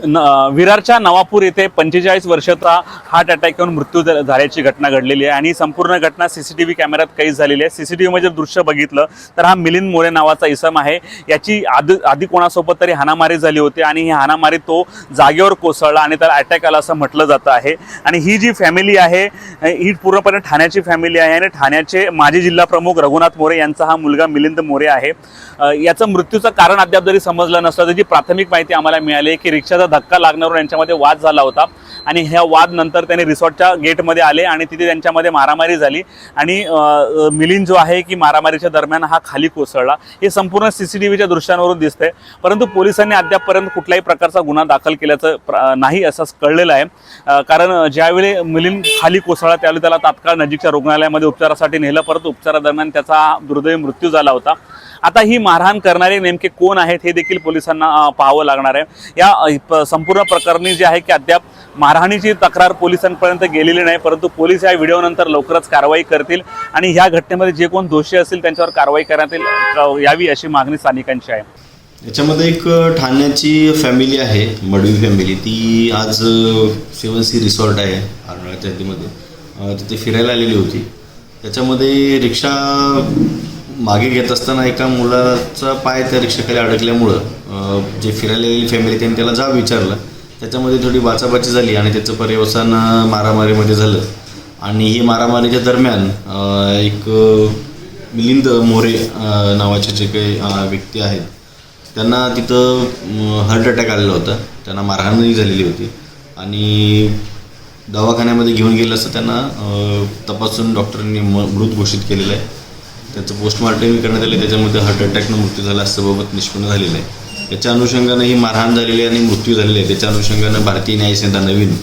विरारच्या नवापूर येथे 45 वर्षाचा heart attack येऊन मृत्यू झाल्याची घटना घडलेली आहे आणि संपूर्ण घटना सीसीटीव्ही कॅमेऱ्यात कैद झालेली आहे। सीसीटीव्हीमध्ये दृश्य बघितलं तर हा मिलिंद मोरे नावाचा इसम आहे। याची आधी कोणासोबत तरी हाणामारी झाली होती आणि ही हाणामारी तो जागेवर कोसळला आणि त्याला अटॅक आला असं म्हटलं जातं आहे। आणि ही जी फॅमिली आहे ही पूर्णपणे ठाण्याची फॅमिली आहे आणि ठाण्याचे माजी जिल्हा प्रमुख रघुनाथ मोरे यांचा हा मुलगा मिलिंद मोरे आहे। याचं मृत्यूचं कारण अद्याप जरी समजलं नसलं तरी जी प्राथमिक माहिती आम्हाला मिळाली आहे की रिक्षाचा धक्का लागण्यावरून यांच्यामध्ये वाद झाला होता आणि ह्या वाद नंतर त्यांनी रिसॉर्टच्या गेटमध्ये आले आणि तिथे त्यांच्यामध्ये मारामारी झाली आणि मिलिंद जो आहे की मारामारीच्या दरम्यान हा खाली कोसळला। हे संपूर्ण सीसीटीव्हीच्या दृश्यांवरून दिसतंय, परंतु पोलिसांनी अद्यापपर्यंत कुठल्याही प्रकारचा गुन्हा दाखल केल्याचं नाही असं कळलेलं आहे। कारण ज्यावेळी मिलिंद खाली कोसळला त्यावेळी त्याला तात्काळ नजीकच्या रुग्णालयामध्ये उपचारासाठी नेलं, परंतु उपचारादरम्यान त्याचा दुर्दैवी मृत्यू झाला होता। आता ही मारहाण करणारे नेमके कोण आहेत हे देखील पोलिसांना पाहावं लागणार आहे। या संपूर्ण प्रकरणी जे आहे की अद्याप मारहाणीची तक्रार पोलिसांपर्यंत गेलेली नाही, परंतु पोलीस या व्हिडिओनंतर लवकरच कारवाई करतील आणि ह्या घटनेमध्ये जे कोण दोषी असतील त्यांच्यावर कारवाई करण्यात यावी अशी मागणी स्थानिकांची आहे। याच्यामध्ये एक ठाण्याची फॅमिली आहे, मडवी फॅमिली, ती आज 7C रिसॉर्ट आहे आरणाळ्याच्या हद्दीमध्ये, तिथे फिरायला आलेली होती। त्याच्यामध्ये रिक्षा मागे घेत असताना एका मुलाचा पाय त्या रिक्षाखाली अडकल्यामुळं जे फिरायला आलेली फॅमिली त्यांनी त्याला जाब विचारलं। त्याच्यामध्ये थोडी बाचाबाची झाली आणि त्याचं पर्यवसान मारामारीमध्ये झालं आणि ही मारामारीच्या दरम्यान एक मिलिंद मोरे नावाचे जे काही व्यक्ती आहेत त्यांना तिथं हार्ट अटॅक आलेला होता, त्यांना मारहाणही झालेली होती आणि दवाखान्यामध्ये घेऊन गेलं असतं त्यांना तपासून डॉक्टरांनी मृत घोषित केलेलं आहे। त्याचं पोस्टमॉर्टमही करण्यात आलं, त्याच्यामध्ये हार्ट अटॅकनं मृत्यू झाला असल्याबाबत निष्पन्न झालेलं आहे। याच्या अनुषंगानं ही मारहाण झालेली आहे आणि मृत्यू झालेला आहे, त्याच्या अनुषंगानं भारतीय न्यायसंहिता नवीन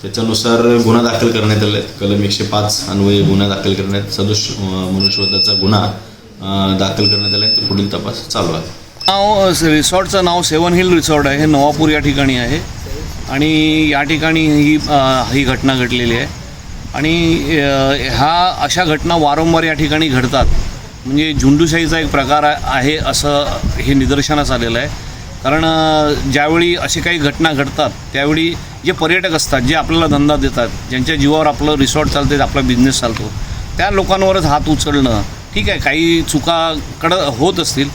त्याच्यानुसार गुन्हा दाखल करण्यात आला आहे। कलम 105 अन्वये गुन्हा दाखल करण्यात सदोष मनुष्यवधाचा गुन्हा दाखल करण्यात आला आहे, तर पुढील तपास चालू आहे। रिसॉर्टचं नाव 7 हिल रिसॉर्ट आहे, हे नवापूर या ठिकाणी आहे आणि या ठिकाणी ही घटना घडलेली आहे आणि अशा घटना वारंवार या ठिकाणी घडतात। म्हणजे झुंडूशाहीचा एक प्रकार आहे असं हे निदर्शनास आलेलं आहे। कारण ज्यावेळी अशी काही घटना घडतात त्यावेळी जे पर्यटक असतात, जे आपल्याला धंदा देतात, ज्यांच्या जीवावर आपलं रिसॉर्ट चालते, आपला बिझनेस चालतो, त्या लोकांवरच हात उचलणं ठीक आहे, काही चुकाकडं होत असतील,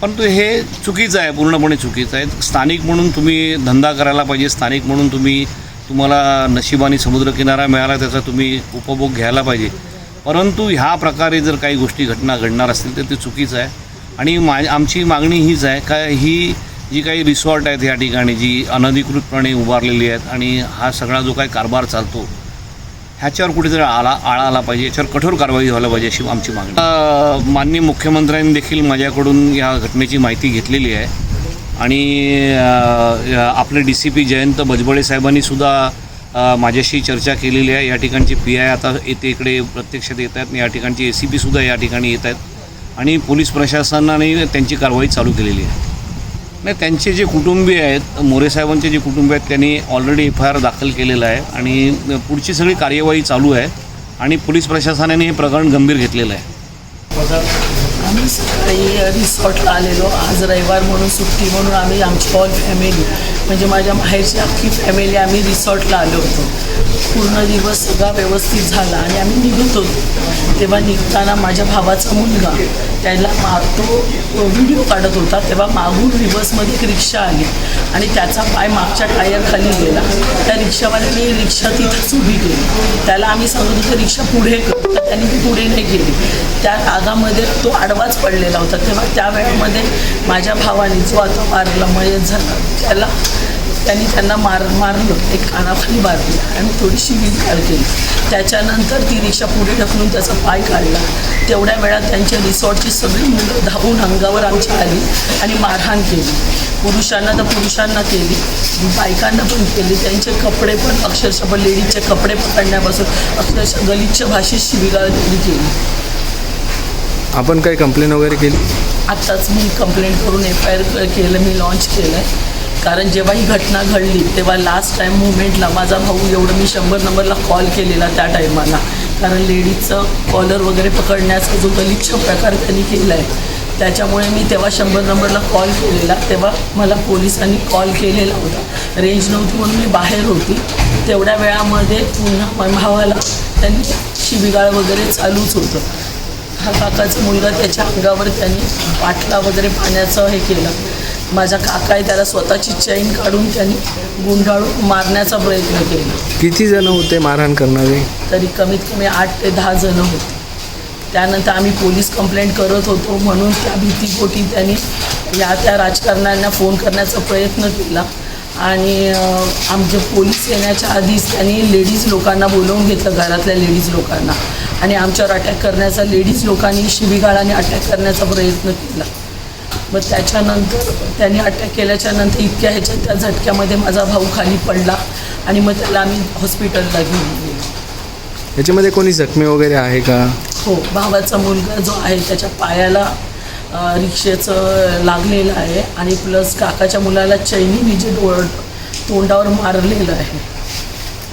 परंतु हे चुकीचं आहे, पूर्णपणे चुकीचं आहे। स्थानिक म्हणून तुम्ही धंदा करायला पाहिजे, स्थानिक म्हणून तुम्हाला नशिबाने समुद्रकिनारा मिळाला त्याचा तुम्ही उपभोग घ्यायला पाहिजे, परंतु ह्या प्रकारे जर काही गोष्टी घटना घडणार असतील तर ते चुकीचं आहे। आणि आमची मागणी हीच आहे का ही जी काही रिसॉर्ट आहेत या ठिकाणी जी अनधिकृतपणे उभारलेली आहेत आणि हा सगळा जो काही कारभार चालतो ह्याच्यावर कुठेतरी आळा आला पाहिजे, याच्यावर कठोर कारवाई व्हायला पाहिजे अशी आमची मागणी। माननीय मुख्यमंत्र्यांनी देखील माझ्याकडून या घटनेची माहिती घेतलेली आहे आणि आपले DCP जयंत भजबळे साहेबांनी सुद्धा माझ्याशी चर्चा केलेली आहे। या ठिकाणची PI आता येते इकडे प्रत्यक्षात येत आहेत, या ठिकाणचे ACP सुद्धा या ठिकाणी येत आहेत आणि पोलीस प्रशासनाने त्यांची कारवाई चालू केलेली आहे। नाही, त्यांचे जे कुटुंबीय आहेत, मोरे साहेबांचे जे कुटुंबीय आहेत, त्यांनी ऑलरेडी FIR दाखल केलेला आहे आणि पुढची सगळी कार्यवाही चालू आहे आणि पोलीस प्रशासनाने हे प्रकरण गंभीर घेतलेलं आहे। आम्ही सकाळी रिसॉर्टला आलेलो, आज रविवार म्हणून सुट्टी म्हणून आम्ही आमची ऑल फॅमिली म्हणजे माझ्या माहेरची अख्खी फॅमिली आम्ही रिसॉर्टला आलो होतो। पूर्ण दिवस सगळा व्यवस्थित झाला आणि आम्ही निघत होतो, तेव्हा निघताना माझ्या भावाचा मुलगा त्याला तो व्हिडिओ काढत होता, तेव्हा मागून रिव्हर्समध्ये एक रिक्षा आली आणि त्याचा पाय मागच्या टायरखाली गेला। त्या रिक्षावाल्याने रिक्षा तिथंच उभी केली, त्याला आम्ही सांगत होतो रिक्षा पुढे कर, तर त्यांनी ती पुढे नाही केली। त्या रागामध्ये तो आडवाच पडलेला होता, तेव्हा त्या वेळेमध्ये माझ्या भावाने जो आता मारला मयत झाला त्यांना मारलं, एक कानाखाली मारलं आणि थोडीशी विलकाळ केली। त्याच्यानंतर ती रिक्षा पुढे ढकलून त्याचा पाय काढला। तेवढ्या वेळात त्यांच्या रिसॉर्टची सगळी मुलं धावून अंगावर आमची आली आणि मारहाण केली। पुरुषांना केली, बायकांना पण केली, त्यांचे कपडे पण अक्षरशः लेडीजचे कपडे पकडण्यापासून अक्षरशः गलिच्छ भाषेत शिवीगाळ केली। आपण काही कंप्लेंट वगैरे केली? आत्ताच मी कंप्लेंट करून FIR केलं, मी लॉन्च केलं आहे। कारण जेव्हा ही घटना घडली तेव्हा लास्ट टाईम मुवमेंटला माझा भाऊ एवढं मी 100 नंबरला कॉल केलेला त्या टायमाला, कारण लेडीजचं कॉलर वगैरे पकडण्याचा जो गलिच्छ प्रकार त्यांनी केला आहे त्याच्यामुळे मी तेव्हा 100 नंबरला कॉल केलेला. तेव्हा मला पोलिसांनी कॉल केलेला होता. रेंज नव्हती म्हणून मी बाहेर होती. तेवढ्या वेळामध्ये पुन्हा माझ्या भावाला त्यांनी शिबिगाळ वगैरे चालूच होतं. हा काकाचा मुलगा त्याच्या अंगावर त्यांनी बाटला वगैरे पाण्याचं हे केलं. माझा काका आहे त्याला स्वतःची चैन काढून त्यांनी गुंडाळून मारण्याचा प्रयत्न केला. किती जण होते मारहाण करणारे? तरी कमीत कमी 8 ते 10 जण होते. त्यानंतर आम्ही पोलीस कंप्लेंट करत होतो म्हणून त्या भीतीपोटी त्यांनी त्या राजकारण्यांना फोन करण्याचा प्रयत्न केला. आणि आमचे पोलीस येण्याच्या आधीच त्यांनी लेडीज लोकांना बोलवून घेतलं, घरातल्या लेडीज लोकांना, आणि आमच्यावर अटॅक करण्याचा लेडीज लोकांनी शिबिगाळाने अटॅक करण्याचा प्रयत्न केला. मग त्याच्यानंतर त्यांनी अटॅक केल्याच्या नंतर इतक्या त्या झटक्यामध्ये माझा भाऊ खाली पडला आणि मग त्याला आम्ही हॉस्पिटलला घेऊन गेलो. याच्यामध्ये कोणी जखमी वगैरे आहे का? हो, भावाचा मुलगा जो आहे त्याच्या पायाला रिक्षेचं लागलेलं आहे आणि प्लस काकाच्या मुलाला चैनीने जे तोंडावर मारलेलं आहे.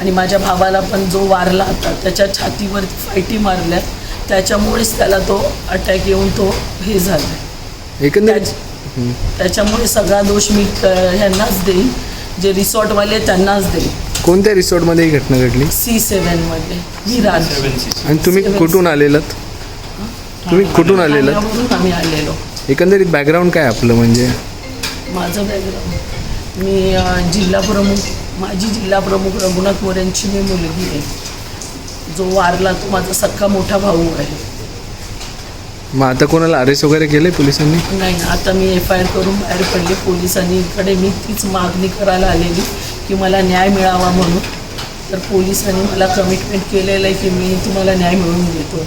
आणि माझ्या भावाला पण जो वारला होता त्याच्या छातीवरती फायटी मारल्या, त्याच्यामुळेच त्याला तो अटॅक येऊन तो हे झाला. एकंदरीत त्याच्यामुळे सगळा दोष मी ह्यांनाच देईन, जे रिसॉर्टवाले त्यांनाच देईन. कोणत्या रिसॉर्टमध्ये ही घटना घडली? C7मध्ये विरार. आणि तुम्ही कुठून आलेलात? तुम्ही कुठून आलेलात? ठाण्यावरून आम्ही आलेलो. एकंदरीत बॅकग्राऊंड काय आपलं? म्हणजे माझं बॅकग्राऊंड, मी माझी जिल्हा प्रमुख रघुनाथ मोरेंची मी मुलगी आहे. जो वारला तो माझा सख्खा मोठा भाऊ आहे. मग आता कोणाला अरेस्ट वगैरे केले पोलिसांनी? नाही, आता मी FIR करून बाहेर पडले. पोलिसांकडे मी तीच मागणी करायला आलेली की मला न्याय मिळावा म्हणून. तर पोलिसांनी मला कमिटमेंट केलेलं आहे की मी तुम्हाला न्याय मिळवून देतो.